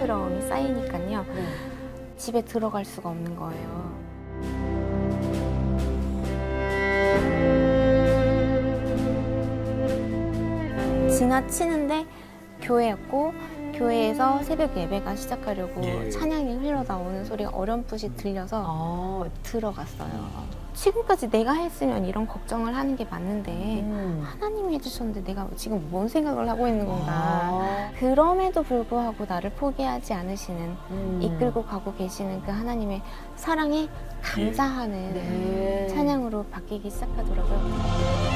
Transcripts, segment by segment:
원스러움이 쌓이니까요. 집에 들어갈 수가 없는 거예요. 지나치는데 교회였고 교회에서 새벽 예배가 시작하려고 찬양이 흘러나오는 소리가 어렴풋이 들려서 들어갔어요. 지금까지 내가 했으면 이런 걱정을 하는 게 맞는데 하나님이 해주셨는데 내가 지금 뭔 생각을 하고 있는 건가. 그럼에도 불구하고 나를 포기하지 않으시는 이끌고 가고 계시는 그 하나님의 사랑에 감사하는 찬양으로 바뀌기 시작하더라고요.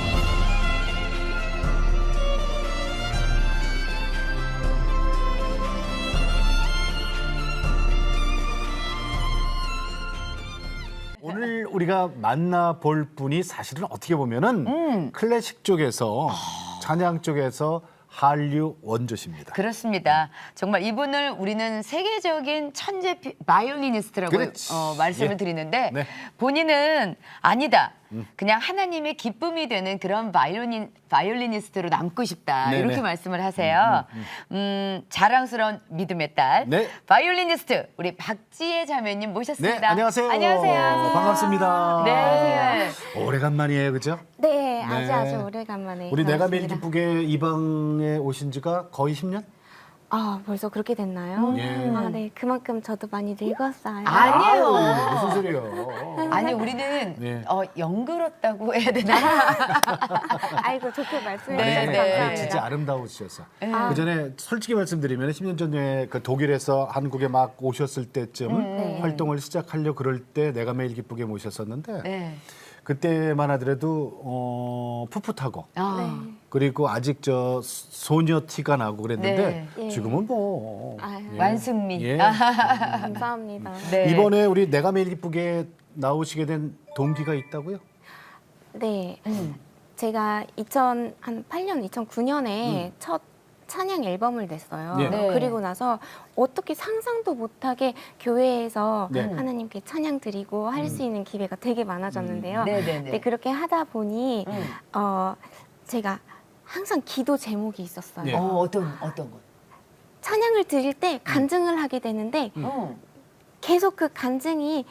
오늘 우리가 만나볼 분이 사실은 어떻게 보면은 클래식 쪽에서 찬양 쪽에서 한류 원조십니다. 그렇습니다. 정말 이분을 우리는 세계적인 천재 바이올리니스트라고 말씀을 드리는데 본인은 아니다. 그냥 하나님의 기쁨이 되는 그런 바이올리니스트로 남고 싶다. 이렇게 말씀을 하세요. 자랑스러운 믿음의 딸 바이올리니스트 우리 박지혜 자매님 모셨습니다. 네, 안녕하세요. 안녕하세요. 반갑습니다. 네. 오래간만이에요, 그죠? 네, 아주 오래간만에. 우리 내가 매일 나왔습니다. 기쁘게 이 방에 오신 지가 거의 10년? 아, 벌써 그렇게 됐나요? 아, 네, 그만큼 저도 많이 늙었어요. 아니에요. 무슨 소리예요? 아니 우리는 영글었다고 해야 되나? 아이고, 좋게 말씀해 네, 주셔서 네. 감사합니다. 진짜 아름다우셨어. 그 전에 솔직히 말씀드리면 10년 전에 그 독일에서 한국에 막 오셨을 때쯤 활동을 시작하려 그럴 때 내가 매일 기쁘게 모셨었는데 그때만 하더라도 풋풋하고 그리고 아직 저 소녀 티가 나고 그랬는데 지금은 뭐 완승미. 감사합니다. 이번에 우리 내가 매일 기쁘게 나오시게 된 동기가 있다고요? 네, 제가 2008년, 2009년에 첫 찬양 앨범을 냈어요. 그리고 나서 어떻게 상상도 못하게 교회에서 하나님께 찬양 드리고 할 수 있는 기회가 되게 많아졌는데요. 네, 그렇게 하다 보니 제가 항상 기도 제목이 있었어요. 어떤 것? 찬양을 드릴 때 간증을 하게 되는데 계속 그 간증이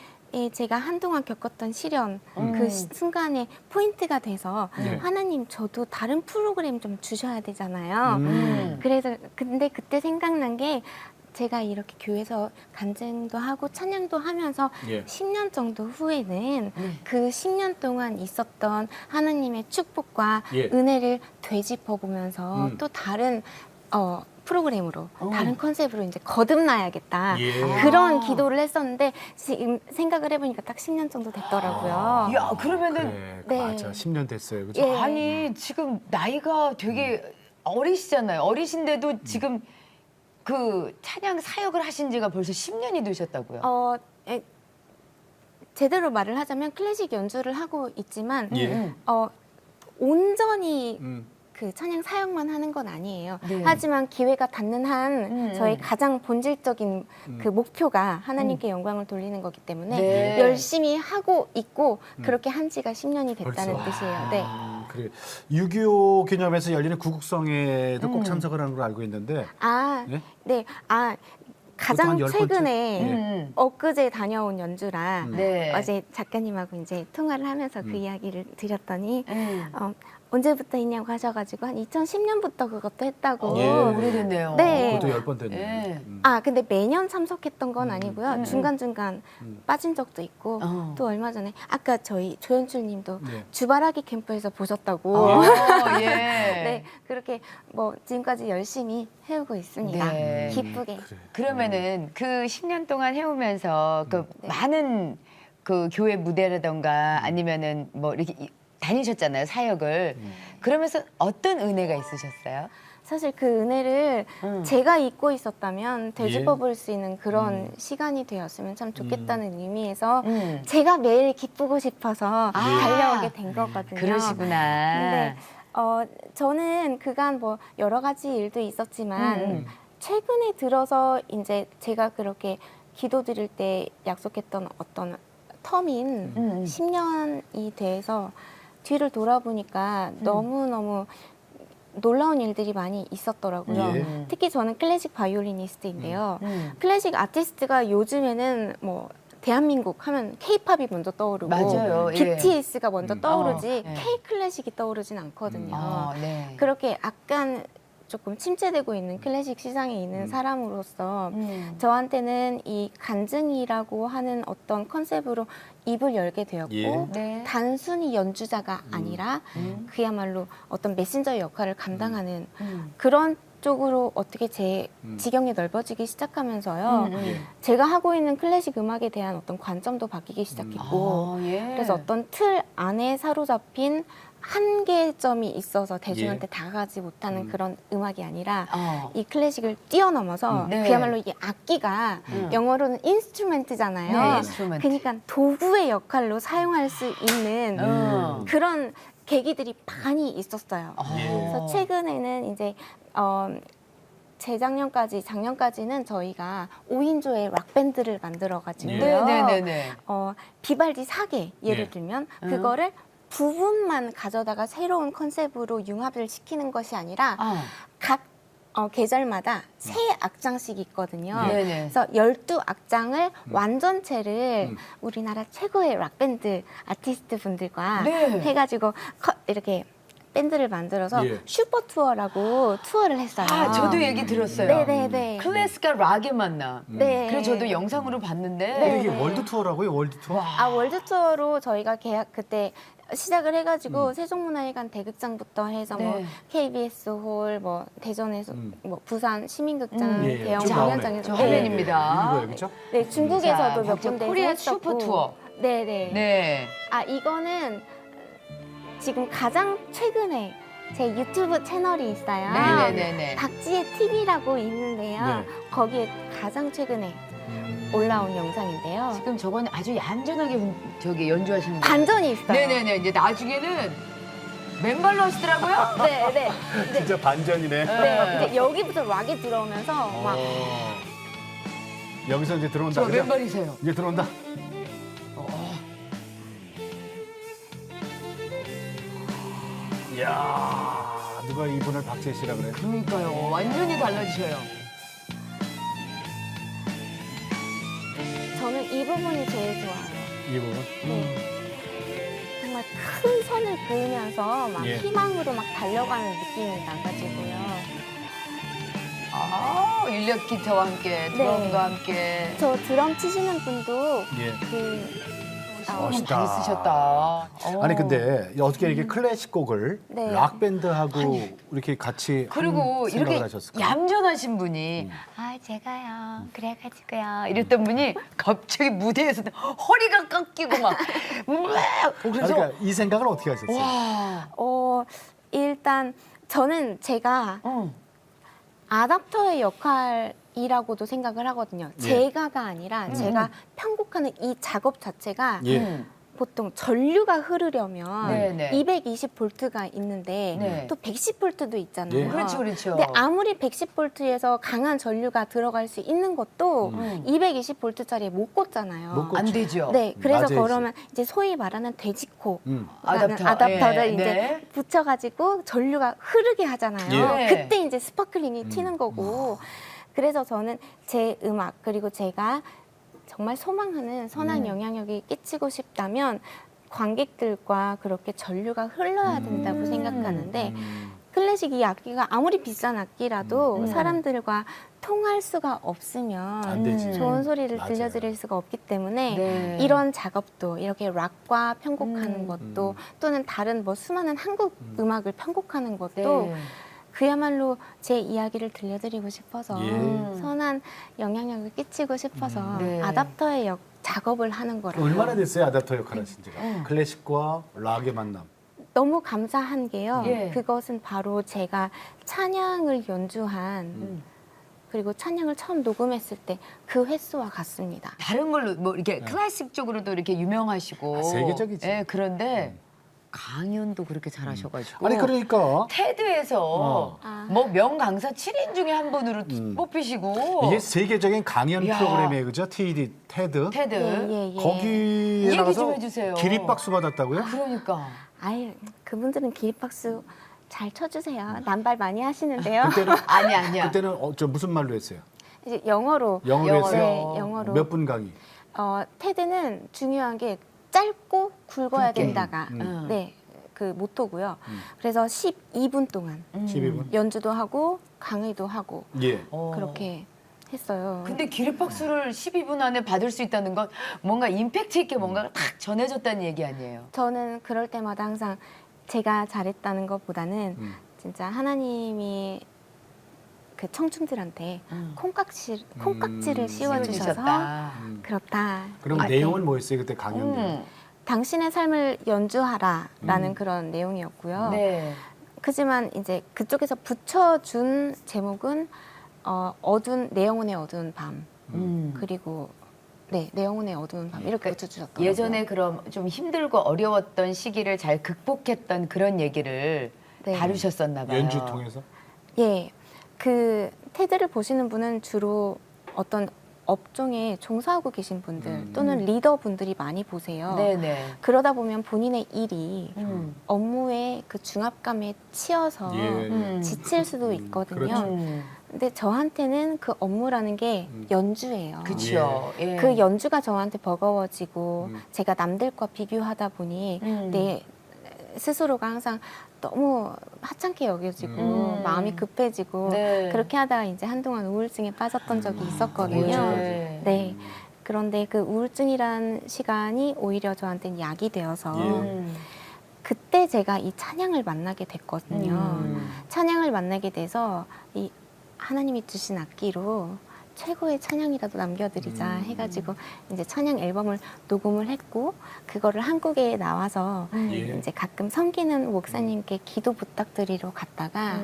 제가 한동안 겪었던 시련 그 순간에 포인트가 돼서 하나님 저도 다른 프로그램 좀 주셔야 되잖아요. 그래서 근데 그때 생각난 게 제가 이렇게 교회에서 간증도 하고 찬양도 하면서 10년 정도 후에는 그 10년 동안 있었던 하나님의 축복과 은혜를 되짚어 보면서 또 다른 프로그램으로 다른 컨셉으로 이제 거듭나야겠다 그런 기도를 했었는데 지금 생각을 해보니까 딱 10년 정도 됐더라고요. 야 그러면은 맞아 10년 됐어요, 그죠? 아니 지금 나이가 되게 어리시잖아요. 어리신데도 지금 그 찬양 사역을 하신 지가 벌써 10년이 되셨다고요? 제대로 말을 하자면 클래식 연주를 하고 있지만 온전히 그 찬양 사역만 하는 건 아니에요. 하지만 기회가 닿는 한 저희 가장 본질적인 그 목표가 하나님께 영광을 돌리는 거기 때문에 열심히 하고 있고 그렇게 한 지가 10년이 됐다는 뜻이에요. 네. 그래. 6.25 기념해서 열리는 구국성회도 꼭 참석을 하는 걸 알고 있는데 가장 최근에 엊그제 다녀온 연주라 어제 작가님하고 이제 통화를 하면서 그 이야기를 드렸더니 언제부터 있냐고 하셔가지고 한 2010년부터 그것도 했다고. 오래됐네요. 네. 그것도 10번 됐네. 근데 매년 참석했던 건 아니고요. 중간중간 빠진 적도 있고 또 얼마 전에 아까 저희 조연출 님도 주바라기 캠프에서 보셨다고. 네, 그렇게 뭐 지금까지 열심히 해오고 있습니다. 기쁘게. 그러면은 그 10년 동안 해오면서 그 많은 그 교회 무대라던가 아니면은 뭐 이렇게 다니셨잖아요, 사역을. 그러면서 어떤 은혜가 있으셨어요? 사실 그 은혜를 제가 잊고 있었다면 되짚어 볼 수 있는 그런 시간이 되었으면 참 좋겠다는 의미에서 제가 매일 기쁘고 싶어서 달려오게 된 거거든요. 그러시구나. 근데 저는 그간 뭐 여러 가지 일도 있었지만 최근에 들어서 이제 제가 그렇게 기도 드릴 때 약속했던 어떤 텀인 10년이 돼서 뒤를 돌아보니까 너무너무 놀라운 일들이 많이 있었더라고요. 예. 특히 저는 클래식 바이올리니스트인데요. 클래식 아티스트가 요즘에는 뭐 대한민국 하면 K-팝이 먼저 떠오르고 맞아요. 예. BTS가 먼저 떠오르지 예. K-클래식이 떠오르진 않거든요. 네. 그렇게 약간 조금 침체되고 있는 클래식 시장에 있는 사람으로서 저한테는 이 간증이라고 하는 어떤 컨셉으로 입을 열게 되었고 예. 네. 단순히 연주자가 아니라 그야말로 어떤 메신저의 역할을 감당하는 그런 쪽으로 어떻게 제 지경이 넓어지기 시작하면서요. 예. 제가 하고 있는 클래식 음악에 대한 어떤 관점도 바뀌기 시작했고 예. 그래서 어떤 틀 안에 사로잡힌 한계점이 있어서 대중한테 다가가지 못하는 그런 음악이 아니라 이 클래식을 뛰어넘어서 네. 그야말로 이 악기가 영어로는 인스트루멘트잖아요. 네, 인스트루멘트. 그러니까 도구의 역할로 사용할 수 있는 그런 계기들이 많이 있었어요. 예. 그래서 최근에는 이제 재작년까지 작년까지는 저희가 5인조의 락 밴드를 만들어 가지고요. 네네네네. 비발디 사계 예를 예. 들면 그거를 부분만 가져다가 새로운 컨셉으로 융합을 시키는 것이 아니라 각 계절마다 세 악장씩 있거든요. 네네. 그래서 12악장을 완전체를 우리나라 최고의 락밴드 아티스트 분들과 네. 해가지고 이렇게 밴드를 만들어서 예. 슈퍼 투어라고 투어를 했어요. 저도 얘기 들었어요. 네네네. 클래스가 락에 만나. 네. 그래서 저도 영상으로 봤는데. 근데 이게 네. 월드 투어라고요? 월드 투어? 월드 투어로 저희가 계약 그때 시작을 해가지고 세종문화회관 대극장부터 해서 뭐 네. KBS 홀, 뭐 대전에서 뭐 부산 시민극장 예, 예. 대형 쭉 나오네. 공연장에서 저 네. 화면입니다. 이거예요, 그렇죠? 네, 중국에서도 자, 몇 박정 군데 코리아 했었고. 슈퍼 투어. 네네. 네. 이거는 지금 가장 최근에 제 유튜브 채널이 있어요. 네네네네. 박지혜 TV라고 있는데요. 네. 거기에 가장 최근에 올라온 영상인데요. 지금 저건 아주 얌전하게 저기 연주하시는 거예요. 반전이 있어요. 네네네. 이제 나중에는 맨발로 하시더라고요. 네, 네. 진짜 반전이네. 네, 이제 여기부터 락이 들어오면서 막 여기서 이제 들어온다. 저 그죠? 맨발이세요. 이제 들어온다. 이야, 누가 이분을 박재희 씨라 그래? 그러니까요. 완전히 달라지셔요. 저는 이 부분이 제일 좋아요. 이 부분. 정말 큰 선을 그으면서 막 예. 희망으로 막 달려가는 느낌이 나가지고요. 일렉 기타와 함께, 드럼과 함께. 저 드럼 치시는 분도 예. 멋있다. 많이 쓰셨다. 아니 근데 어떻게 이렇게 클래식 곡을 네. 락 밴드하고 이렇게 같이 그리고 한 이렇게 생각을 하셨을까요? 얌전하신 분이 제가요 그래가지고요 이랬던 분이 갑자기 무대에서 허리가 꺾이고 막 그래서 그러니까 이 생각을 어떻게 하셨어요? 와 일단 저는 제가 아답터의 역할이라고도 생각을 하거든요. 예. 제가가 아니라 제가 편곡하는 이 작업 자체가 예. 보통 전류가 흐르려면 네네. 220볼트가 있는데 네. 또 110볼트도 있잖아요. 예. 그렇죠 그렇죠. 근데 아무리 110볼트에서 강한 전류가 들어갈 수 있는 것도 220볼트짜리에 못 꽂잖아요. 못 꽂- 안 되죠. 네, 그래서 낮아야지. 그러면 이제 소위 말하는 돼지코 아답터. 아답터를 예, 이제 네. 붙여가지고 전류가 흐르게 하잖아요. 예. 그때 이제 스파클링이 튀는 거고. 그래서 저는 제 음악 그리고 제가 정말 소망하는 선한 영향력이 끼치고 싶다면 관객들과 그렇게 전류가 흘러야 된다고 생각하는데 클래식 이 악기가 아무리 비싼 악기라도 사람들과 통할 수가 없으면 안 되지. 좋은 소리를 맞아요. 들려드릴 수가 없기 때문에 네. 이런 작업도 이렇게 락과 편곡하는 것도 또는 다른 뭐 수많은 한국 음악을 편곡하는 것도 네. 그야말로 제 이야기를 들려드리고 싶어서 예. 선한 영향력을 끼치고 싶어서 네. 아답터의 작업을 하는 거라고. 얼마나 됐어요 아답터 역할 하신 지가? 클래식과 락의 만남. 너무 감사한 게요. 예. 그것은 바로 제가 찬양을 연주한 그리고 찬양을 처음 녹음했을 때 그 횟수와 같습니다. 다른 걸로 뭐 이렇게 클래식 쪽으로도 이렇게 유명하시고 세계적이지. 예, 그런데 강연도 그렇게 잘하셔가지고 아니 그러니까 테드에서 뭐 명강사 7인 중에 한 분으로 뽑히시고 이게 세계적인 강연 야. 프로그램이에요, 그죠? TED, 테드. 테드 예. 거기에 얘기 나가서 좀 해주세요. 기립박수 받았다고요? 그러니까 아유, 그분들은 기립박수 잘 쳐주세요. 남발 많이 하시는데요. 그때는 아니야. 그때는 저 무슨 말로 했어요? 이제 영어로. 영어로 했어요? 네, 영어로. 몇 분 강의? 테드는 중요한 게 짧고 굵어야 굵게. 된다가 네, 그 모토고요. 그래서 12분 동안 12분? 연주도 하고 강의도 하고 예. 그렇게 했어요. 근데 기립박수를 12분 안에 받을 수 있다는 건 뭔가 임팩트 있게 뭔가가 딱 전해졌다는 얘기 아니에요? 저는 그럴 때마다 항상 제가 잘했다는 것보다는 진짜 하나님이 그 청중들한테 콩깍지를 씌워주셔서 그렇다. 그럼 이렇게. 내용은 뭐였어요? 그때 강연 내용? 당신의 삶을 연주하라라는 그런 내용이었고요. 네. 그지만 이제 그쪽에서 붙여준 제목은 내 영혼의 어두운 밤 그리고 네, 내 영혼의 어두운 밤 이렇게 붙여주셨더라고요. 예전에 그럼 좀 힘들고 어려웠던 시기를 잘 극복했던 그런 얘기를 네. 다루셨었나 봐요. 연주 통해서? 예, 그 테드를 보시는 분은 주로 어떤 업종에 종사하고 계신 분들 또는 리더분들이 많이 보세요. 네네. 그러다 보면 본인의 일이 음. 업무의 그 중압감에 치여서 예. 지칠 수도 있거든요. 그렇죠. 근데 저한테는 그 업무라는 게 연주예요. 그렇죠. 예. 그 연주가 저한테 버거워지고 제가 남들과 비교하다 보니 내 스스로가 항상 너무 하찮게 여겨지고 마음이 급해지고 네. 그렇게 하다가 이제 한동안 우울증에 빠졌던 적이 있었거든요. 네. 네. 그런데 그 우울증이란 시간이 오히려 저한테는 약이 되어서 그때 제가 이 찬양을 만나게 됐거든요. 찬양을 만나게 돼서 이 하나님이 주신 악기로 최고의 찬양이라도 남겨드리자 해가지고 이제 찬양 앨범을 녹음을 했고 그거를 한국에 나와서 예. 이제 가끔 섬기는 목사님께 기도 부탁드리러 갔다가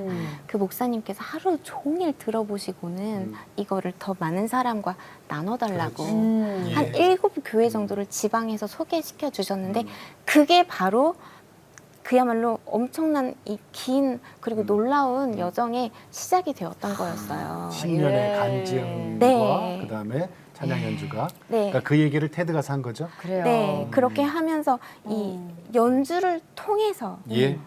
그 목사님께서 하루 종일 들어보시고는 이거를 더 많은 사람과 나눠달라고 그렇지. 한 예. 7교회 정도를 지방에서 소개시켜 주셨는데 그게 바로 그야말로 엄청난 이 긴 그리고 놀라운 여정의 시작이 되었던 거였어요. 10년의 예. 간증과 네. 그다음에 찬양 연주가 네. 그러니까 그 얘기를 테드가 산 거죠? 그래요. 네, 그렇게 하면서 이 연주를 통해서 예.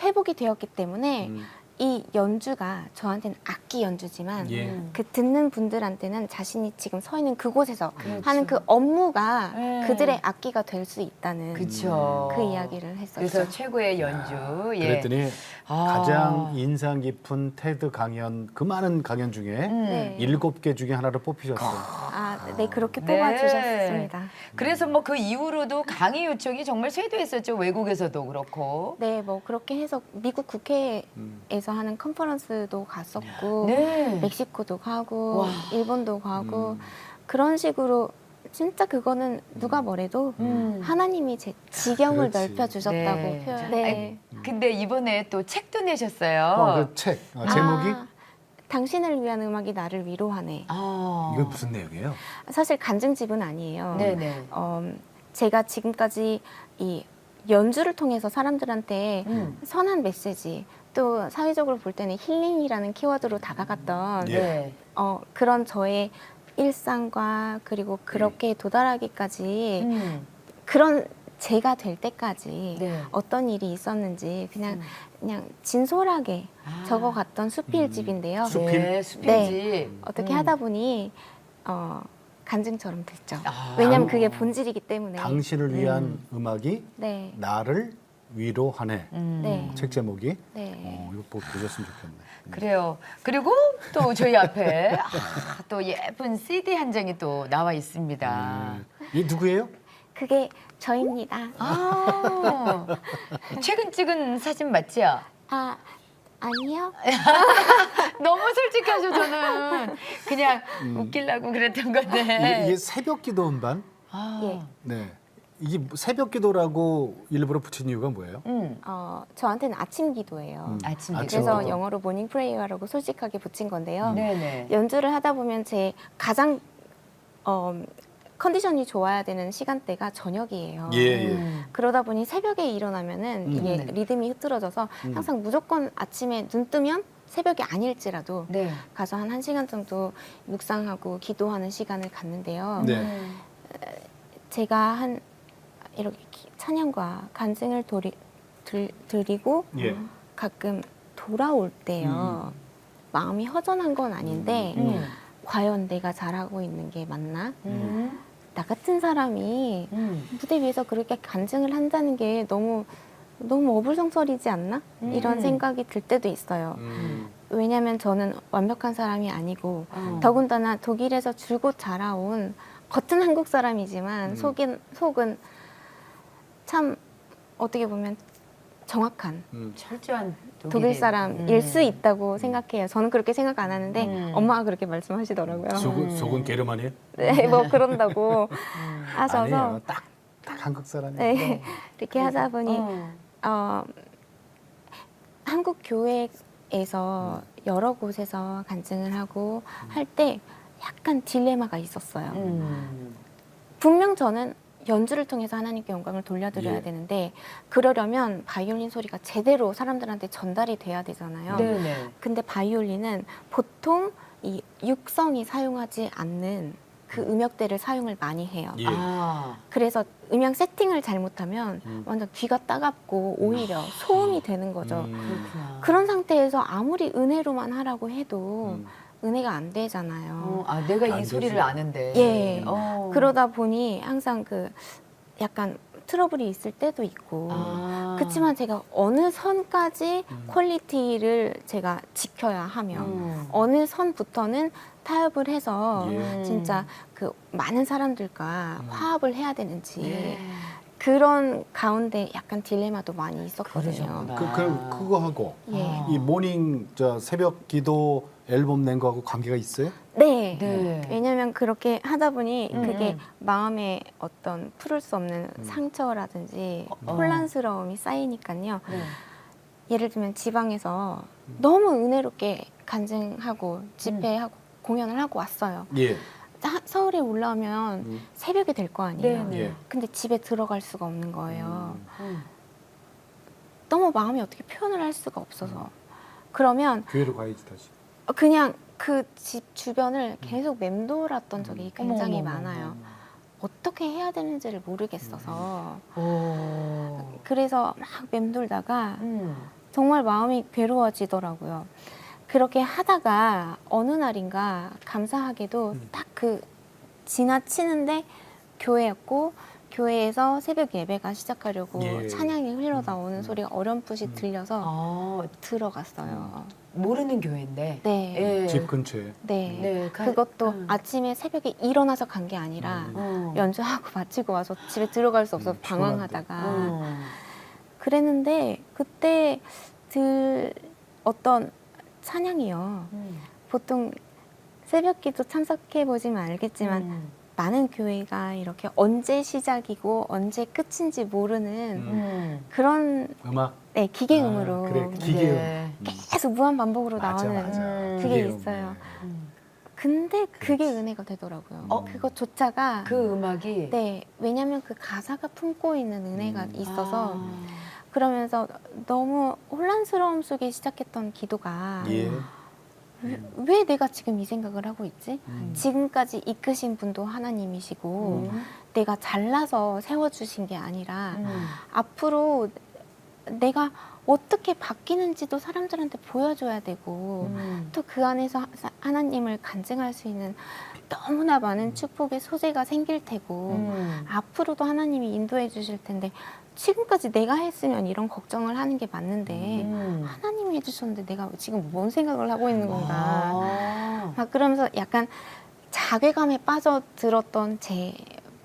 회복이 되었기 때문에 이 연주가 저한테는 악기 연주지만 예. 그 듣는 분들한테는 자신이 지금 서 있는 그곳에서 그렇죠. 하는 그 업무가 네. 그들의 악기가 될 수 있다는 그렇죠. 그 이야기를 했었죠. 그래서 최고의 연주. 예. 그랬더니 아. 가장 인상 깊은 테드 강연 그 많은 강연 중에 네. 7개 중에 하나를 뽑히셨어요. 네, 그렇게 네. 뽑아주셨습니다. 그래서 뭐 그 이후로도 강의 요청이 정말 쇄도했었죠. 외국에서도 그렇고. 네, 뭐 그렇게 해서 미국 국회에서 하는 컨퍼런스도 갔었고 네. 멕시코도 가고 와. 일본도 가고 그런 식으로 진짜 그거는 누가 뭐래도 하나님이 제 지경을 그렇지. 넓혀주셨다고 네. 표현. 아니, 근데 이번에 또 책도 내셨어요. 그 책 제목이 당신을 위한 음악이 나를 위로하네. 이건 무슨 내용이에요? 사실 간증집은 아니에요. 네네. 제가 지금까지 이 연주를 통해서 사람들한테 선한 메시지 또 사회적으로 볼 때는 힐링이라는 키워드로 다가갔던 예. 네. 그런 저의 일상과 그리고 그렇게 도달하기까지 그런 제가 될 때까지 네. 어떤 일이 있었는지 그냥 진솔하게 적어갔던 수필집인데요. 수필? 네, 수필집. 어떻게 하다 보니 간증처럼 됐죠. 아. 왜냐하면 그게 본질이기 때문에. 당신을 위한 음악이 네. 나를 위로하네. 네. 책 제목이 네. 이거 보셨으면 좋겠네. 그래요. 그리고 또 저희 앞에 또 예쁜 CD 한 장이 또 나와 있습니다. 이 누구예요? 그게 저입니다. 최근 찍은 사진 맞지요? 아니요. 너무 솔직하죠, 저는. 그냥 웃기려고 그랬던 건데. 이게 새벽 기도 음반? 예. 네. 이게 새벽 기도라고 일부러 붙인 이유가 뭐예요? 저한테는 아침 기도예요. 아침 아침 기도. 그래서 기도. 영어로 모닝 프레이어라고 솔직하게 붙인 건데요. 네네. 연주를 하다 보면 제 가장 컨디션이 좋아야 되는 시간대가 저녁이에요. 예. 그러다 보니 새벽에 일어나면은 이게 리듬이 흐트러져서 항상 무조건 아침에 눈 뜨면 새벽이 아닐지라도 네. 가서 한 1시간 정도 묵상하고 기도하는 시간을 갖는데요. 네. 제가 이렇게 찬양과 간증을 드리고 예. 가끔 돌아올 때요. 마음이 허전한 건 아닌데 과연 내가 잘하고 있는 게 맞나? 나 같은 사람이 무대 위에서 그렇게 간증을 한다는 게 너무 어불성설이지 않나? 이런 생각이 들 때도 있어요. 왜냐하면 저는 완벽한 사람이 아니고 더군다나 독일에서 줄곧 자라온 겉은 한국 사람이지만 속은 참 어떻게 보면 정확한 철저한 독일 사람일 수 있다고 생각해요. 저는 그렇게 생각 안 하는데 엄마가 그렇게 말씀하시더라고요. 속은 게르만이에요? 네, 뭐 그런다고 하셔서 아니에요. 딱 한국 사람이에요. 네, 이렇게 하다 보니 한국 교회에서 여러 곳에서 간증을 하고 할 때 약간 딜레마가 있었어요. 분명 저는 연주를 통해서 하나님께 영광을 돌려드려야 예. 되는데 그러려면 바이올린 소리가 제대로 사람들한테 전달이 돼야 되잖아요. 네네. 근데 바이올린은 보통 이 육성이 사용하지 않는 그 음역대를 사용을 많이 해요. 예. 그래서 음향 세팅을 잘못하면 완전 귀가 따갑고 오히려 소음이 되는 거죠. 그렇구나. 그런 상태에서 아무리 은혜로만 하라고 해도 은혜가 안 되잖아요. 내가 안 이 소리를 되지. 아는데. 예. 그러다 보니 항상 그 약간 트러블이 있을 때도 있고 그렇지만 제가 어느 선까지 퀄리티를 제가 지켜야 하며 어느 선부터는 타협을 해서 예. 진짜 그 많은 사람들과 화합을 해야 되는지 네. 그런 가운데 약간 딜레마도 많이 있었거든요. 그러셨구나. 그거 하고 예. 이 모닝 새벽 기도 앨범 낸 거하고 관계가 있어요? 네. 네. 왜냐면 그렇게 하다 보니 그게 마음에 어떤 풀을 수 없는 상처라든지 혼란스러움이 쌓이니까요. 네. 예를 들면 지방에서 너무 은혜롭게 간증하고 집회하고 공연을 하고 왔어요. 예. 서울에 올라오면 새벽이 될 거 아니에요. 네, 네. 예. 근데 집에 들어갈 수가 없는 거예요. 너무 마음이 어떻게 표현을 할 수가 없어서. 그러면 교회로 가야지 다시. 그냥 그 집 주변을 계속 맴돌았던 적이 굉장히 많아요. 어떻게 해야 되는지를 모르겠어서. 그래서 막 맴돌다가 정말 마음이 괴로워지더라고요. 그렇게 하다가 어느 날인가 감사하게도 딱 그 지나치는데 교회였고 교회에서 새벽 예배가 시작하려고 예. 찬양이 흘러나오는 소리가 어렴풋이 들려서 들어갔어요. 모르는 교회인데. 네. 예. 집 근처에. 네. 네, 그것도 아침에 새벽에 일어나서 간 게 아니라 연주하고 마치고 와서 집에 들어갈 수 없어서 방황하다가 그랬는데 그때 어떤 찬양이요. 보통 새벽기도 참석해 보시면 알겠지만 많은 교회가 이렇게 언제 시작이고 언제 끝인지 모르는 그런 음악. 네, 기계음으로 그래, 기계음. 네. 계속 무한 반복으로 맞아, 나오는 맞아. 그게 기계음. 있어요. 근데 그게 은혜가 되더라고요. 그것조차가 그 음악이. 네, 왜냐하면 그 가사가 품고 있는 은혜가 있어서 그러면서 너무 혼란스러움 속에 시작했던 기도가 예. 왜 내가 지금 이 생각을 하고 있지? 지금까지 이끄신 분도 하나님이시고 내가 잘나서 세워주신 게 아니라 앞으로 내가 어떻게 바뀌는지도 사람들한테 보여줘야 되고 또 그 안에서 하나님을 간증할 수 있는 너무나 많은 축복의 소재가 생길 테고 앞으로도 하나님이 인도해 주실 텐데 지금까지 내가 했으면 이런 걱정을 하는 게 맞는데 하나님이 해주셨는데 내가 지금 뭔 생각을 하고 있는 건가 막 그러면서 약간 자괴감에 빠져들었던 제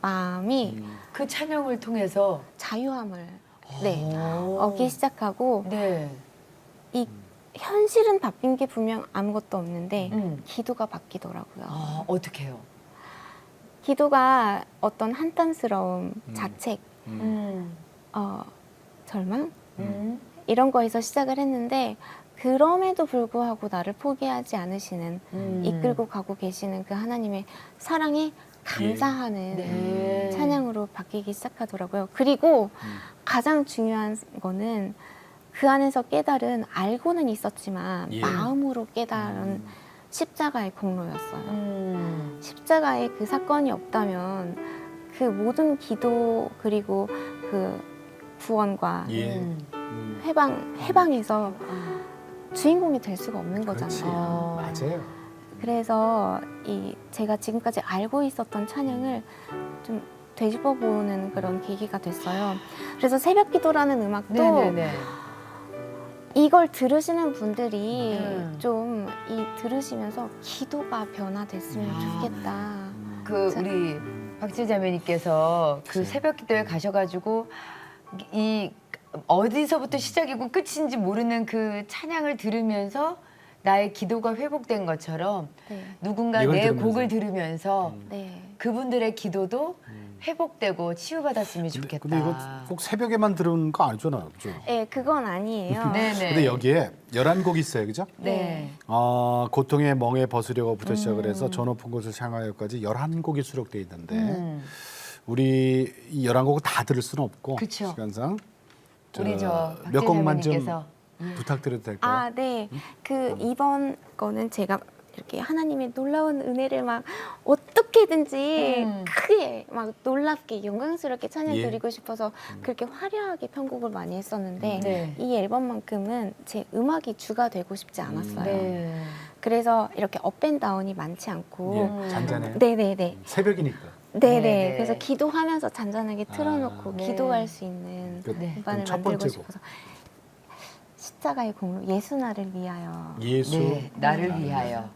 마음이 그 찬양을 통해서. 자유함을 네, 얻기 시작하고 네. 이 현실은 바뀐 게 분명 아무것도 없는데 기도가 바뀌더라고요. 어떻게 해요? 기도가 어떤 한탄스러움, 자책, 절망 이런 거에서 시작을 했는데 그럼에도 불구하고 나를 포기하지 않으시는 이끌고 가고 계시는 그 하나님의 사랑에 감사하는 네. 찬양으로 바뀌기 시작하더라고요. 그리고 가장 중요한 거는 그 안에서 깨달은 알고는 있었지만 예. 마음으로 깨달은 십자가의 공로였어요. 십자가의 그 사건이 없다면 그 모든 기도 그리고 그 구원과 예. 해방해서 주인공이 될 수가 없는 그렇지. 거잖아요. 맞아요. 그래서 제가 지금까지 알고 있었던 찬양을 좀 되짚어 보는 그런 계기가 됐어요. 그래서 새벽 기도라는 음악도 네네네. 이걸 들으시는 분들이 좀 들으시면서 기도가 변화됐으면 좋겠다. 우리 박지 자매님께서 그 새벽 기도에 가셔가지고 이 어디서부터 시작이고 끝인지 모르는 그 찬양을 들으면서 나의 기도가 회복된 것처럼 네. 누군가 이걸 내 들으면서. 곡을 들으면서 네. 그분들의 기도도 회복되고 치유받았으면 좋겠다. 근데 이거 꼭 새벽에만 들은 거 아니잖아요. 그죠? 네, 그건 아니에요. 네네. 근데 여기에 11곡 있어요. 그죠? 네. 고통의 멍에 벗으려고부터 시작을 해서 저 높은 곳을 향하여까지 11곡이 수록되어 있는데 우리 이 11곡을 다 들을 수는 없고 그쵸. 시간상 우리 몇 곡만 좀 박지자매님께서 부탁드려도 될까요? 네. 이번 거는 제가 이렇게 하나님의 놀라운 은혜를 막 어떻게든지 크게 막 놀랍게 영광스럽게 찬양 예. 드리고 싶어서 그렇게 화려하게 편곡을 많이 했었는데 네. 이 앨범만큼은 제 음악이 주가 되고 싶지 않았어요. 네. 그래서 이렇게 업앤다운이 많지 않고 예, 잔잔해요. 네네네. 새벽이니까. 네네. 네네. 그래서 기도하면서 잔잔하게 틀어놓고 네. 기도할 수 있는 그, 음반을 첫 만들고 번째 곡. 싶어서 십자가의 공로 예수 나를 위하여. 예수 네, 나를 위하여.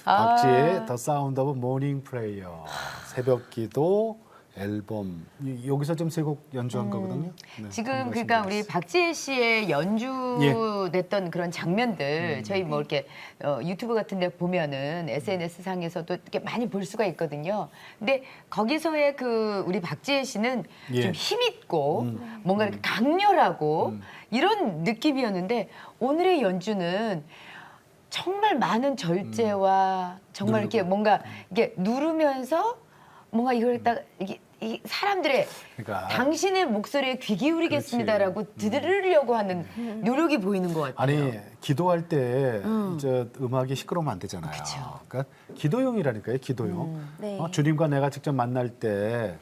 박지의 The Sound of Morning Prayer, 새벽기도 앨범 여기서 좀 세 곡 연주한 거거든요. 네, 지금 그러니까 우리 박지혜 씨의 연주됐던 그런 장면들 저희 뭐 이렇게 유튜브 같은 데 보면은 SNS 상에서도 이렇게 많이 볼 수가 있거든요. 근데 거기서의 그 우리 박지혜 씨는 좀 힘있고 뭔가 이렇게 강렬하고 이런 느낌이었는데 오늘의 연주는 정말 많은 절제와 정말 이렇게 뭔가 이게 누르면서 뭔가 이걸 딱 이 사람들의 그러니까 당신의 목소리에 귀 기울이겠습니다라고 들으려고 하는 노력이 보이는 것 같아요. 아니 기도할 때 이제 음악이 시끄러우면 안 되잖아요. 그쵸. 그러니까 기도용이라니까요, 기도용. 네. 주님과 내가 직접 만날 때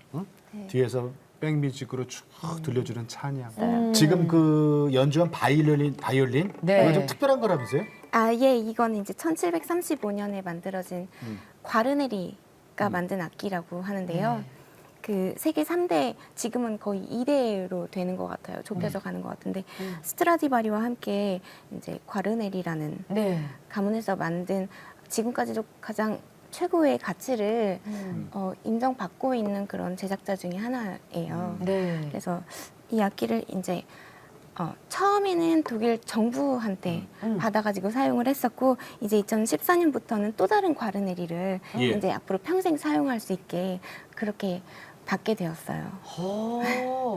뒤에서 백뮤직으로 쭉 들려주는 찬양. 지금 그 연주한 바이올린 네. 이거 좀 특별한 거라면서요? 아, 예, 이건 이제 1735년에 만들어진 과르네리가 만든 악기라고 하는데요. 그 세계 3대, 지금은 거의 2대로 되는 것 같아요. 좁혀져 가는 것 같은데 스트라디바리와 함께 이제 과르네리라는 네. 가문에서 만든 지금까지도 가장 최고의 가치를 인정받고 있는 그런 제작자 중에 하나예요. 네. 그래서 이 악기를 이제 처음에는 독일 정부한테 받아가지고 사용을 했었고 이제 2014년부터는 또 다른 과르네리를 예. 이제 앞으로 평생 사용할 수 있게 그렇게 받게 되었어요.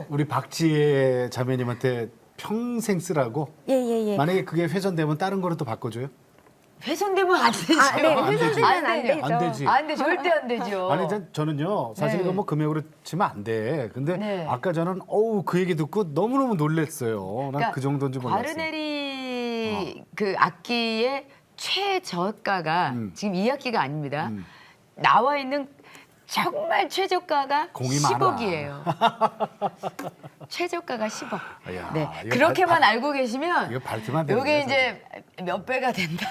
우리 박지혜 자매님한테 평생 쓰라고? 예예예. 만약에 그게 훼손되면 다른 거로 또 바꿔줘요? 훼손되면 안 되죠. 아, 네, 안 되지. 훼손되면 안 되죠. 안 되지. 안 돼, 절대 안 되죠. 아니 저는요 사실 네. 이거 뭐 금액으로 치면 안 돼. 근데 네. 아까 저는 그 얘기 듣고 너무너무 놀랬어요. 난 그 정도인지 몰랐어. 과르네리 그 악기의 최저가가 지금 이 악기가 아닙니다. 나와 있는 정말 최저가가 공이 10억이에요. 최저가가 10억. 이야, 네, 이거 그렇게만 알고 계시면 이거 밝히면 안 되는 이게 거야, 이제 몇 배가 된다.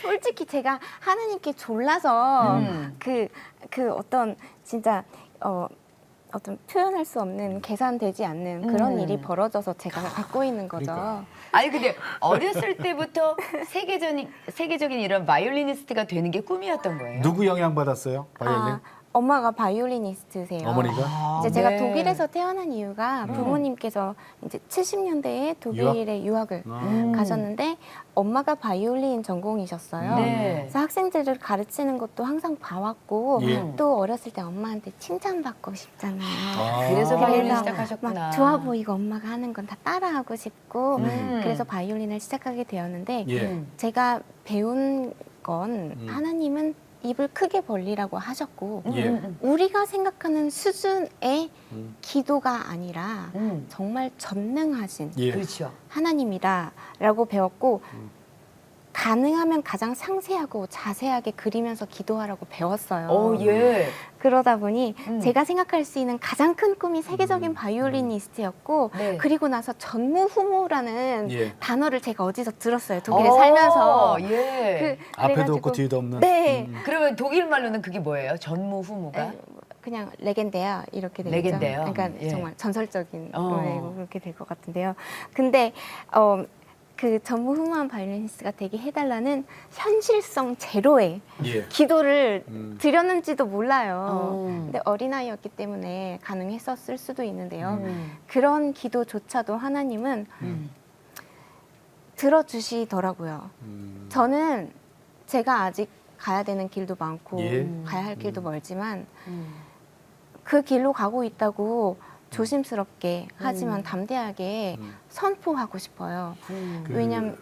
솔직히 제가 하나님께 졸라서 그 어떤 진짜 어떤 표현할 수 없는 계산되지 않는 그런 일이 벌어져서 제가 갖고 있는 거죠. 그러니까. 아니 근데 어렸을 때부터 세계적인 이런 바이올리니스트가 되는 게 꿈이었던 거예요. 누구 영향 받았어요? 바이올린? 아, 엄마가 바이올리니스트세요. 어머니가? 이제 제가 네. 독일에서 태어난 이유가 부모님께서 이제 70년대에 독일에 유학을 가셨는데 엄마가 바이올린 전공이셨어요. 네. 그래서 학생들을 가르치는 것도 항상 봐왔고 예. 또 어렸을 때 엄마한테 칭찬받고 싶잖아요. 그래서 바이올린 그래서 시작하셨구나. 막 좋아 보이고 엄마가 하는 건 다 따라하고 싶고 음. 그래서 바이올린을 시작하게 되었는데 예. 제가 배운 건 하나님은 입을 크게 벌리라고 하셨고 예. 우리가 생각하는 수준의 기도가 아니라 음. 정말 전능하신 예. 그렇죠. 하나님이다라고 배웠고 가능하면 가장 상세하고 자세하게 그리면서 기도하라고 배웠어요. 오 예. 그러다 보니 제가 생각할 수 있는 가장 큰 꿈이 세계적인 바이올리니스트였고 네. 그리고 나서 전무후무라는 예. 단어를 제가 어디서 들었어요. 독일에 살면서. 예. 앞에도 그래가지고 없고 뒤에도 없는. 네. 그러면 독일 말로는 그게 뭐예요? 전무후무가? 그냥 레겐데야 이렇게 되죠. 레겐데요? 그러니까 예. 정말 전설적인 어. 노래고 그렇게 될 것 같은데요. 근데 그 전무후무한 바이올리니스트가 되게 해달라는 현실성 제로의 예. 기도를 드렸는지도 몰라요. 어. 근데 어린아이였기 때문에 가능했었을 수도 있는데요. 그런 기도조차도 하나님은 들어주시더라고요. 저는 제가 아직 가야 되는 길도 많고 예. 가야 할 길도 멀지만 그 길로 가고 있다고 조심스럽게 하지만 담대하게 선포하고 싶어요. 왜냐면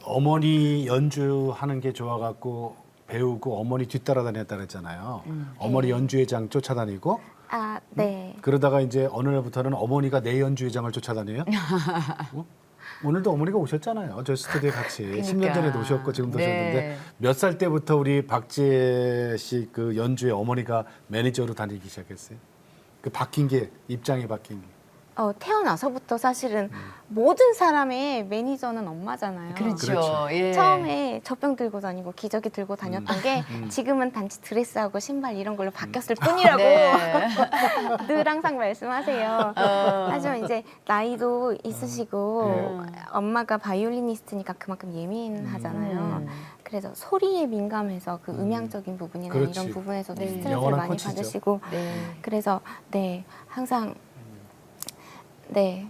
어머니 연주하는 게 좋아갖고 배우고 어머니 뒤따라다녔다 그랬잖아요. 어머니 연주회장 쫓아다니고 네. 그러다가 이제 어느 날부터는 어머니가 내 연주회장을 쫓아다녀요. 오늘도 어머니가 오셨잖아요. 저희 스튜디오에 같이. 10년 전에도 오셨고 지금도 네. 오셨는데 몇 살 때부터 우리 박지혜 씨 그 연주회 어머니가 매니저로 다니기 시작했어요? 그 바뀐 게 입장이 바뀐 게. 태어나서부터 사실은 모든 사람의 매니저는 엄마잖아요. 그렇죠. 예. 처음에 젖병 들고 다니고 기저귀 들고 다녔던 게 지금은 단지 드레스하고 신발 이런 걸로 바뀌었을 뿐이라고 네. 늘 항상 말씀하세요. 하지만 이제 나이도 있으시고 엄마가 바이올리니스트니까 그만큼 예민하잖아요. 그래서 소리에 민감해서 그 음향적인 부분이나 그렇지. 이런 부분에서도 네. 스트레스를 영원한 많이 코치죠. 받으시고 네. 그래서 네 항상 네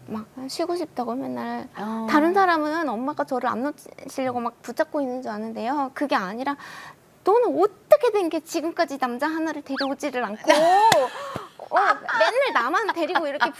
막 쉬고 싶다고 맨날 다른 사람은 엄마가 저를 안 놓치려고 막 붙잡고 있는 줄 아는데요. 그게 아니라 너는 어떻게 된 게 지금까지 남자 하나를 데려오지를 않고 맨날 나만 데리고 이렇게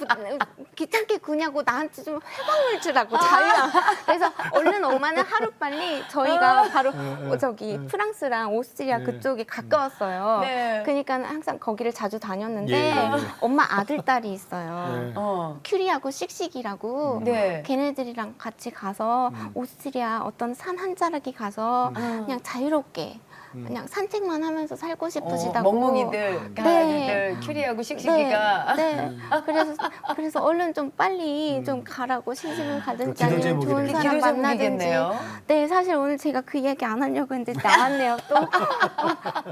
귀찮게 구냐고 나한테 좀 해방을 주라고 자유야. 그래서 얼른 엄마는 하루빨리 저희가 바로 저기 프랑스랑 오스트리아 그쪽이 가까웠어요. 네. 그러니까 항상 거기를 자주 다녔는데 예. 엄마 아들 딸이 있어요. 네. 큐리하고 씩씩이라고 네. 걔네들이랑 같이 가서 오스트리아 어떤 산 한 자락이 가서 그냥 자유롭게 그냥 산책만 하면서 살고 싶으시다고. 멍멍이들, 강아지들, 큐리하고 씩씩이가. 네. 그래서 얼른 좀 빨리 좀 가라고 시집을 가든지 기도 아니면 제목이 좋은 되겠네. 사람 기도 만나든지. 제목이겠네요. 네, 사실 오늘 제가 그 이야기 안 하려고 했는데 나왔네요 또.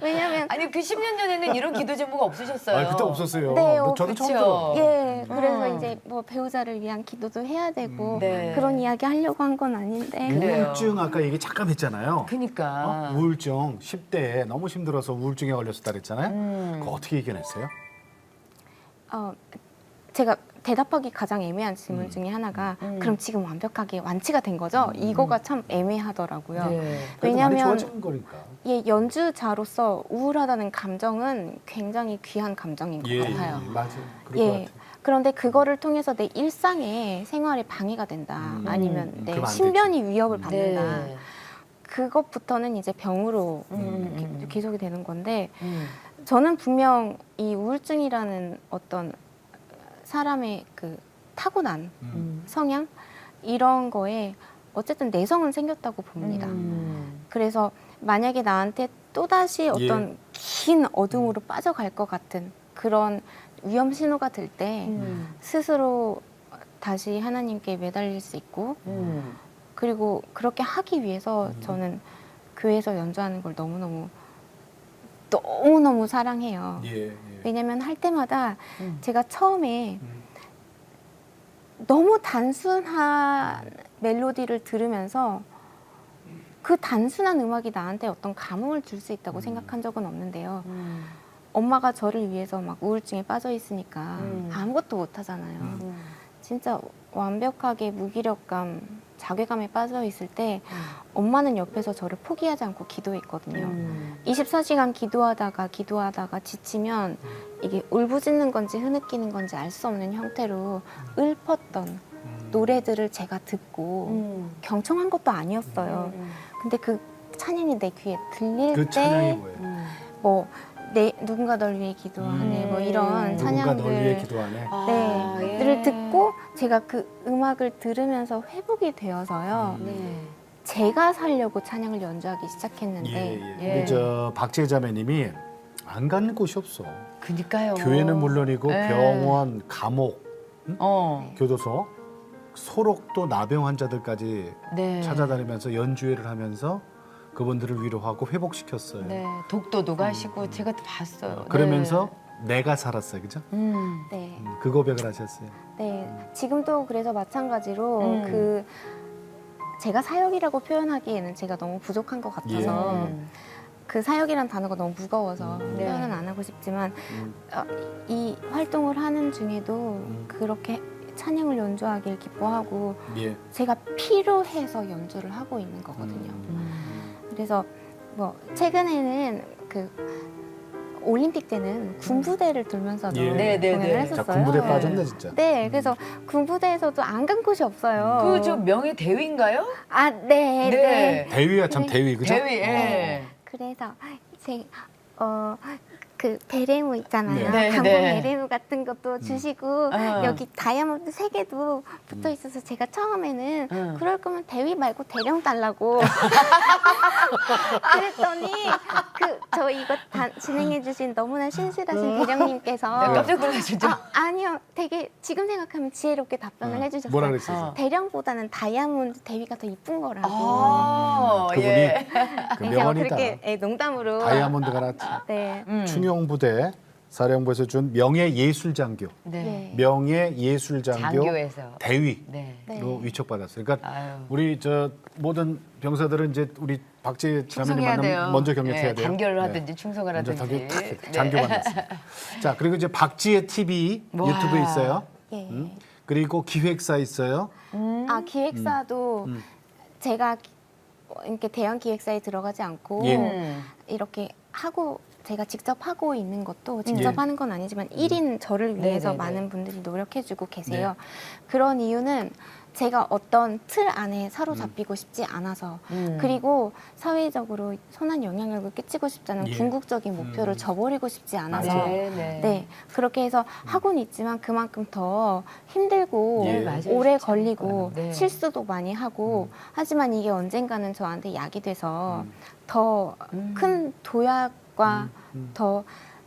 왜냐면 아니 그 10년 전에는 이런 기도 제목 없으셨어요. 아, 그때 없었어요. 네, 저도 처음 그쵸. 들어. 예, 그래서 이제 뭐 배우자를 위한 기도도 해야 되고 네. 그런 이야기 하려고 한 건 아닌데. 그래요. 우울증 아까 얘기 잠깐 했잖아요. 그니까. 우울증 10대에 너무 힘들어서 우울증에 걸렸었다 그랬잖아요. 그거 어떻게 이겨냈어요? 제가 대답하기 가장 애매한 질문 중에 하나가 그럼 지금 완벽하게 완치가 된 거죠? 이거가 참 애매하더라고요. 네. 그래도 많이 왜냐하면 좋아진 거니까. 예, 연주자로서 우울하다는 감정은 굉장히 귀한 감정인 것 같아요. 맞아요. 그럴 것 예. 같아요. 그런데 그거를 통해서 내 일상에 생활에 방해가 된다. 아니면 내 그러면 안 신변이 위협을 받는다. 네. 그것부터는 이제 병으로 기속이 되는 건데 음. 저는 분명 이 우울증이라는 어떤 사람의 그 타고난 성향 이런 거에 어쨌든 내성은 생겼다고 봅니다. 그래서 만약에 나한테 또다시 어떤 긴 어둠으로 빠져갈 것 같은 그런 위험 신호가 들 때 스스로 다시 하나님께 매달릴 수 있고 그리고 그렇게 하기 위해서 저는 교회에서 연주하는 걸 너무너무 사랑해요. 왜냐면 할 때마다 제가 처음에 너무 단순한 멜로디를 들으면서 그 단순한 음악이 나한테 어떤 감흥을 줄 수 있다고 생각한 적은 없는데요. 엄마가 저를 위해서 막 우울증에 빠져 있으니까 아무것도 못 하잖아요. 진짜 완벽하게 무기력감, 자괴감에 빠져 있을 때 엄마는 옆에서 저를 포기하지 않고 기도했거든요. 24시간 기도하다가 지치면 이게 울부짖는 건지 흐느끼는 건지 알 수 없는 형태로 읊었던 노래들을 제가 듣고 경청한 것도 아니었어요. 근데 그 찬양이 내 귀에 들릴 그 찬양이 때 뭐예요? 뭐 누군가 널 위해 기도하네 뭐 이런 누군가 널 위해 찬양들 기도하네. 를 듣고 제가 그 음악을 들으면서 회복이 되어서요. 제가 살려고 찬양을 연주하기 시작했는데 예. 저 박재 자매님이 안 가는 곳이 없어. 그니까요. 교회는 물론이고 네. 병원, 감옥, 어. 교도소, 소록도 나병 환자들까지 네. 찾아다니면서 연주회를 하면서 그분들을 위로하고 회복시켰어요. 네. 독도도 가시고 제가 또 봤어요. 그러면서 내가 살았어요, 그죠? 네. 그 고백을 하셨어요. 네, 지금도 그래서 마찬가지로 그 제가 사역이라고 표현하기에는 제가 너무 부족한 것 같아서 그 사역이란 단어가 너무 무거워서 표현은 안 하고 싶지만 이 활동을 하는 중에도 그렇게 찬양을 연주하길 기뻐하고 예. 제가 필요해서 연주를 하고 있는 거거든요. 그래서 뭐 최근에는 그 올림픽 때는 군부대를 돌면서도 예. 네, 네, 공연을 네. 했었어요. 자, 군부대 빠졌네 진짜. 네, 그래서 군부대에서도 안 간 곳이 없어요. 그 저 명예 대위인가요? 아, 네, 네. 네. 대위가 참 네. 대위, 그죠? 대위. 예. 그래서 그 베레모 있잖아요. 네, 강공 네. 베레모 같은 것도 주시고 여기 다이아몬드 3개도 붙어 있어서 제가 처음에는 그럴 거면 대위 말고 대령 달라고 그랬더니 그 저 이거 진행해주신 너무나 신실하신 대령님께서 깜짝 놀라셨죠? 아니요, 되게 지금 생각하면 지혜롭게 답변을 해주셨어요. 뭐라 그랬어요? 대령보다는 다이아몬드 대위가 더 이쁜 거라고. 그분이 예. 그 그냥 명언이다. 그렇게 농담으로. 다이아몬드가 낫지. 네. 충용부대 사령부에서 준 명예예술장교, 네. 명예예술장교 장교에서. 대위로 네. 위촉받았어요. 그러니까 아유. 우리 저 모든 병사들은 이제 우리 박지혜 자매님 충성해야 돼요. 만나면 먼저 경력해야 네, 돼요. 단결을 하든지 충성을 먼저 하든지. 장교 만났습니다. 자, 그리고 이제 박지혜 TV 와. 유튜브에 있어요. 예. 그리고 기획사 있어요. 기획사도 제가 이렇게 대형 기획사에 들어가지 않고 예. 이렇게 하고 제가 직접 하고 있는 것도 직접 예. 하는 건 아니지만 1인 저를 위해서 네네네. 많은 분들이 노력해주고 계세요. 그런 이유는 제가 어떤 틀 안에 사로잡히고 싶지 않아서 그리고 사회적으로 선한 영향력을 끼치고 싶지 않은 예. 궁극적인 목표를 저버리고 싶지 않아서 네, 네. 네, 그렇게 해서 하고는 있지만 그만큼 더 힘들고 예. 맞아요. 오래 쉽지 않을 걸리고 거예요. 네. 실수도 많이 하고 하지만 이게 언젠가는 저한테 약이 돼서 더 큰 도약과 더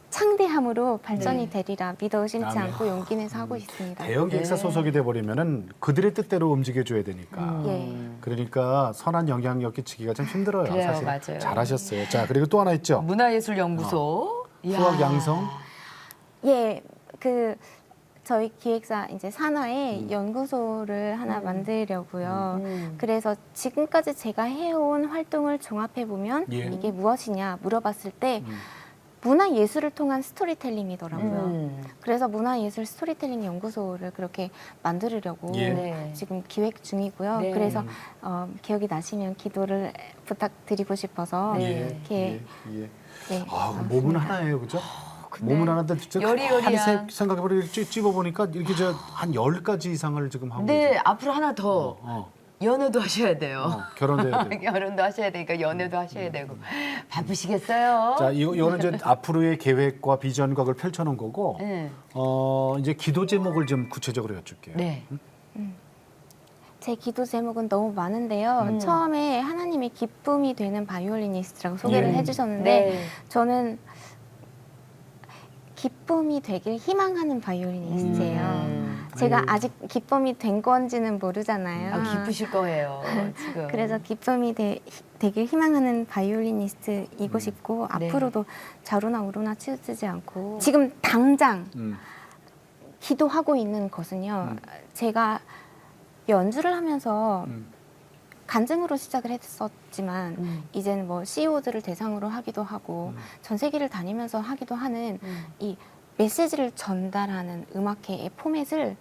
창대함으로 발전이 되리라 믿어 의심치 아멘. 않고 용기 내서 하고 있습니다. 대형 기획사 네. 소속이 돼 버리면은 그들의 뜻대로 움직여줘야 되니까. 예. 그러니까 선한 영향력 끼치기가 좀 힘들어요. 그래요, 사실 맞아요. 잘하셨어요. 자, 그리고 또 하나 있죠. 문화예술연구소. 이야. 후학 양성. 예, 저희 기획사 이제 산하에 연구소를 하나 만들려고요. 그래서 지금까지 제가 해온 활동을 종합해 보면 예. 이게 무엇이냐 물어봤을 때 문화 예술을 통한 스토리텔링이더라고요. 그래서 문화 예술 스토리텔링 연구소를 그렇게 만들려고 예. 네. 지금 기획 중이고요. 네. 그래서 기억이 나시면 기도를 부탁드리고 싶어서 네. 이렇게 예. 네, 아, 몸은 하나예요, 그죠? 근데 몸은 하나인데 진짜 여리여리한. 생각해보니 찝어보니까 이렇게 저 한 10가지 이상을 지금 하고 네, 계세요. 앞으로 하나 더 연애도 하셔야 돼요. 결혼돼야 돼요. 결혼도 하셔야 되니까 연애도 하셔야 되고 바쁘시겠어요. 자, 이거는 이제 앞으로의 계획과 비전과 그걸 펼쳐놓은 거고, 네. 이제 기도 제목을 좀 구체적으로 여쭐게요. 네. 제 기도 제목은 너무 많은데요. 처음에 하나님의 기쁨이 되는 바이올리니스트라고 소개를 해주셨는데 네. 저는 기쁨이 되길 희망하는 바이올리니스트예요. 제가 아직 기쁨이 된 건지는 모르잖아요. 아, 기쁘실 거예요. 지금. 그래서 기쁨이 되길 희망하는 바이올리니스트이고 싶고 네. 앞으로도 좌로나 우로나 치우치지 않고 지금 당장 기도하고 있는 것은요. 제가 연주를 하면서 간증으로 시작을 했었지만 이제는 뭐 CEO들을 대상으로 하기도 하고 전 세계를 다니면서 하기도 하는 이 메시지를 전달하는 음악회의 포맷을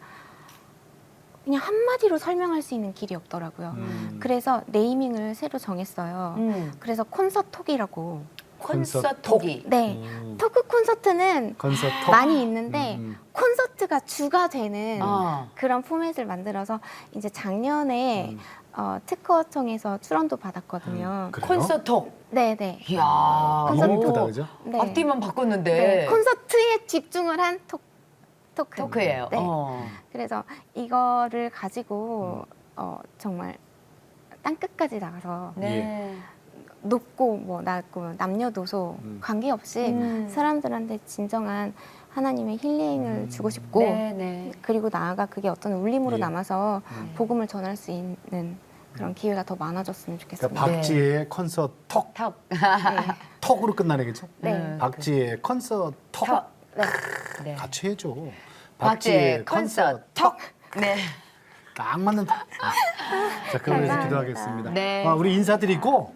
그냥 한마디로 설명할 수 있는 길이 없더라고요. 그래서 네이밍을 새로 정했어요. 그래서 콘서톡이라고. 콘서톡이. 네, 토크 콘서트는 콘서톡. 많이 있는데 콘서트가 주가 되는 아. 그런 포맷을 만들어서 이제 작년에 특허청에서 출원도 받았거든요. 그래요? 콘서톡. 네네. 이야. 너무 오. 이쁘다, 그죠? 네. 앞뒤만 바꿨는데. 네. 콘서트에 집중을 한 토크. 토크예요. 네. 어. 그래서 이거를 가지고 정말 땅끝까지 나가서 네. 높고 뭐 낮고 남녀노소 관계없이 사람들한테 진정한 하나님의 힐링을 주고 싶고 네, 네. 그리고 나아가 그게 어떤 울림으로 예. 남아서 복음을 전할 수 있는 그런 기회가 더 많아졌으면 좋겠습니다. 그러니까 박지혜의 콘서트 톡. 턱. 톡으로 끝나네, 그죠? 네. 박지혜의 콘서트 톡. 턱. 네. 네. 같이 해줘. 박지의 콘서트 턱. 네. 딱 맞는 톡. 자, 그러면서 감사합니다. 기도하겠습니다. 네. 우리 인사드리고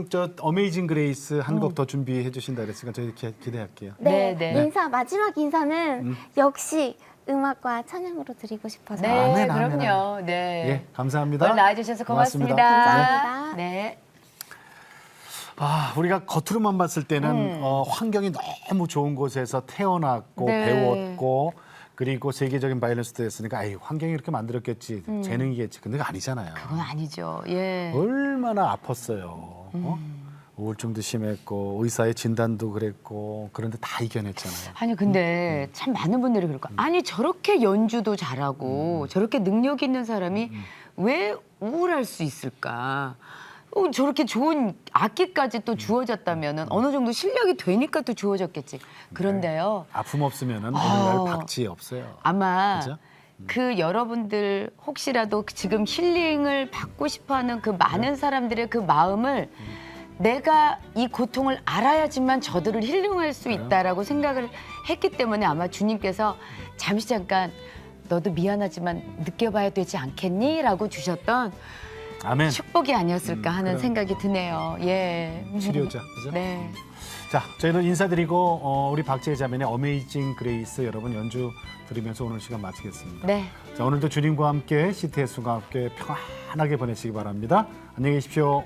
저 어메이징 그레이스 한 곡 더 준비해 주신다 그랬으니까 저희 기대할게요. 네, 네, 네. 마지막 인사는 역시 음악과 찬양으로 드리고 싶어서 네, 아멘, 아멘, 그럼요. 네. 예, 감사합니다. 오늘 나와주셔서 고맙습니다. 감사합니다. 네. 우리가 겉으로만 봤을 때는 환경이 너무 좋은 곳에서 태어났고 네. 배웠고 그리고 세계적인 바이올리니스트 했으니까 환경이 이렇게 만들었겠지, 재능이겠지. 근데 그거 아니잖아요. 그건 아니죠. 예. 얼마나 아팠어요. 우울증도 심했고 의사의 진단도 그랬고 그런데 다 이겨냈잖아요. 아니 근데 참 많은 분들이 그럴 거야. 아니 저렇게 연주도 잘하고 저렇게 능력 있는 사람이 왜 우울할 수 있을까? 저렇게 좋은 악기까지 또 주어졌다면은 어느 정도 실력이 되니까 또 주어졌겠지. 그런데요. 아픔 없으면은 오늘날 박쥐 없어요. 아마 그죠? 그 여러분들 혹시라도 지금 힐링을 받고 싶어하는 그 많은 사람들의 그 마음을 내가 이 고통을 알아야지만 저들을 힐링할 수 있다라고 생각을 했기 때문에 아마 주님께서 잠시 잠깐 너도 미안하지만 느껴봐야 되지 않겠니? 라고 주셨던 아멘. 축복이 아니었을까 하는 그럼. 생각이 드네요. 예. 치료자, 그죠? 네. 자, 저희는 인사드리고 우리 박재희 자매의 어메이징 그레이스 여러분 연주 들으면서 오늘 시간 마치겠습니다. 네. 자, 오늘도 주님과 함께 CTS와 함께 평안하게 보내시기 바랍니다. 안녕히 계십시오.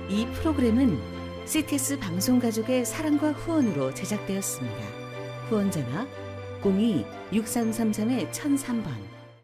이 프로그램은 CTS 방송가족의 사랑과 후원으로 제작되었습니다. 후원 전화 02-6333-1003번